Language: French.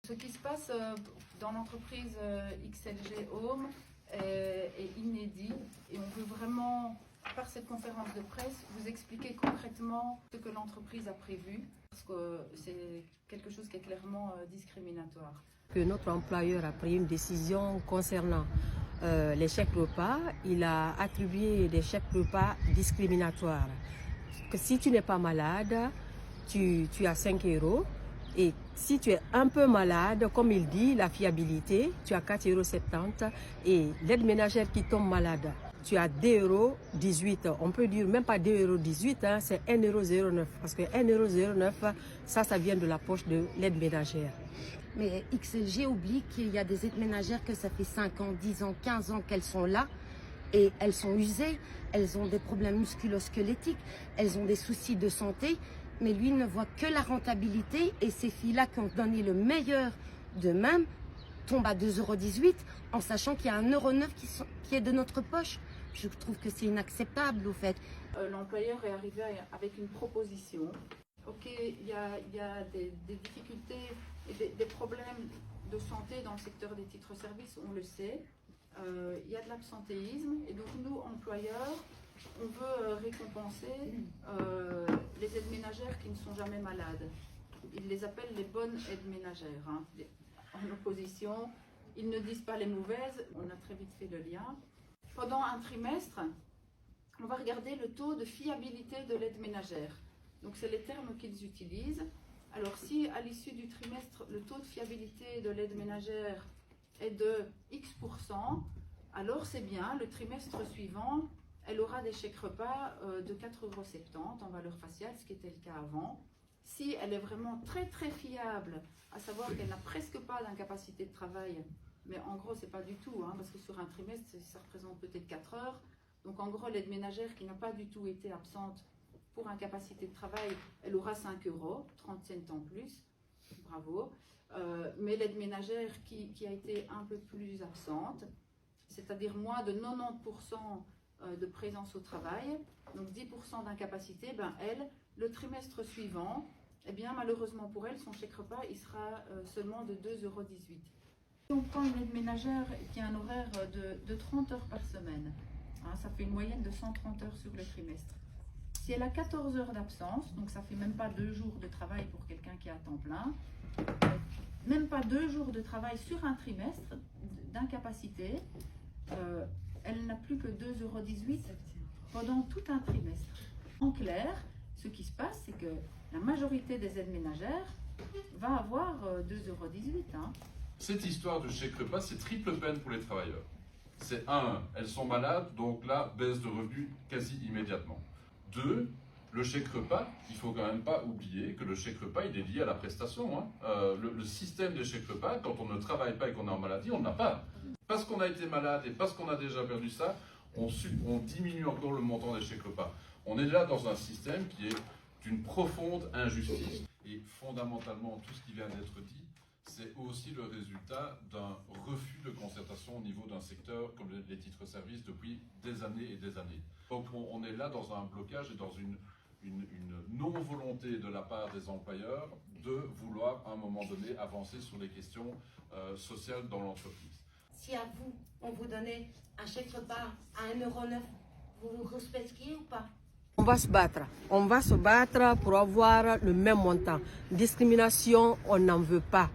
Ce qui se passe dans l'entreprise XLG Home est inédit et on veut vraiment, par cette conférence de presse, vous expliquer concrètement ce que l'entreprise a prévu, parce que c'est quelque chose qui est clairement discriminatoire. Que notre employeur a pris une décision concernant les chèques repas. Il a attribué des chèques repas discriminatoires. Que si tu n'es pas malade, tu as 5 euros. Et si tu es un peu malade, comme il dit, la fiabilité, tu as 4,70 €. Et l'aide ménagère qui tombe malade, tu as 2,18 €. On peut dire même pas 2,18 €, hein, c'est 1,09 €. Parce que 1,09 €, ça vient de la poche de l'aide ménagère. Mais XLG oublie qu'il y a des aides ménagères que ça fait 5 ans, 10 ans, 15 ans qu'elles sont là. Et elles sont usées, elles ont des problèmes musculo-squelettiques, elles ont des soucis de santé. Mais lui ne voit que la rentabilité et ces filles-là qui ont donné le meilleur d'eux-mêmes tombent à 2,18 € en sachant qu'il y a 1,09 € qui est de notre poche. Je trouve que c'est inacceptable au fait. L'employeur est arrivé avec une proposition. Ok, il y a des difficultés et des problèmes de santé dans le secteur des titres-services, on le sait. Il y a de l'absentéisme et donc nous, employeurs, on veut récompenser les aides ménagères qui ne sont jamais malades. Ils les appellent les bonnes aides ménagères. Hein. En opposition, ils ne disent pas les mauvaises. On a très vite fait le lien. Pendant un trimestre, on va regarder le taux de fiabilité de l'aide ménagère. Donc c'est les termes qu'ils utilisent. Alors si à l'issue du trimestre, le taux de fiabilité de l'aide ménagère est de X%, alors c'est bien, le trimestre suivant, elle aura des chèques repas de 4,70 € en valeur faciale, ce qui était le cas avant. Si elle est vraiment très très fiable, à savoir qu'elle n'a presque pas d'incapacité de travail, mais en gros c'est pas du tout, hein, parce que sur un trimestre ça représente peut-être 4 heures. Donc en gros l'aide ménagère qui n'a pas du tout été absente pour incapacité de travail, elle aura 5 €, 30 cents en plus, bravo. Mais l'aide ménagère qui a été un peu plus absente, c'est-à-dire moins de 90% de présence au travail, donc 10% d'incapacité, ben elle, le trimestre suivant, eh bien malheureusement pour elle, son chèque repas, il sera seulement de 2,18 €. Si on prend une aide ménagère qui a un horaire de 30 heures par semaine, hein, ça fait une moyenne de 130 heures sur le trimestre. Si elle a 14 heures d'absence, donc ça fait même pas 2 jours de travail pour quelqu'un qui est à temps plein, même pas 2 jours de travail sur un trimestre d'incapacité, elle n'a plus que 2,18 € pendant tout un trimestre. En clair, ce qui se passe, c'est que la majorité des aides ménagères va avoir 2,18 €. Hein. Cette histoire de chèque repas, c'est triple peine pour les travailleurs. C'est 1, elles sont malades, donc là, baisse de revenus quasi immédiatement. 2, le chèque repas, il ne faut quand même pas oublier que le chèque repas, il est lié à la prestation. Hein. Le système de chèque repas, quand on ne travaille pas et qu'on est en maladie, on n'a pas. Parce qu'on a été malade et parce qu'on a déjà perdu ça, on diminue encore le montant des chèques repas. On est là dans un système qui est d'une profonde injustice. Et fondamentalement, tout ce qui vient d'être dit, c'est aussi le résultat d'un refus de concertation au niveau d'un secteur comme les titres-services depuis des années et des années. Donc on est là dans un blocage et dans une non-volonté de la part des employeurs de vouloir à un moment donné avancer sur les questions sociales dans l'entreprise. Si à vous, on vous donnait un chèque repas à 1,09 €, vous vous respecteriez ou pas? On va se battre pour avoir le même montant. Discrimination, on n'en veut pas.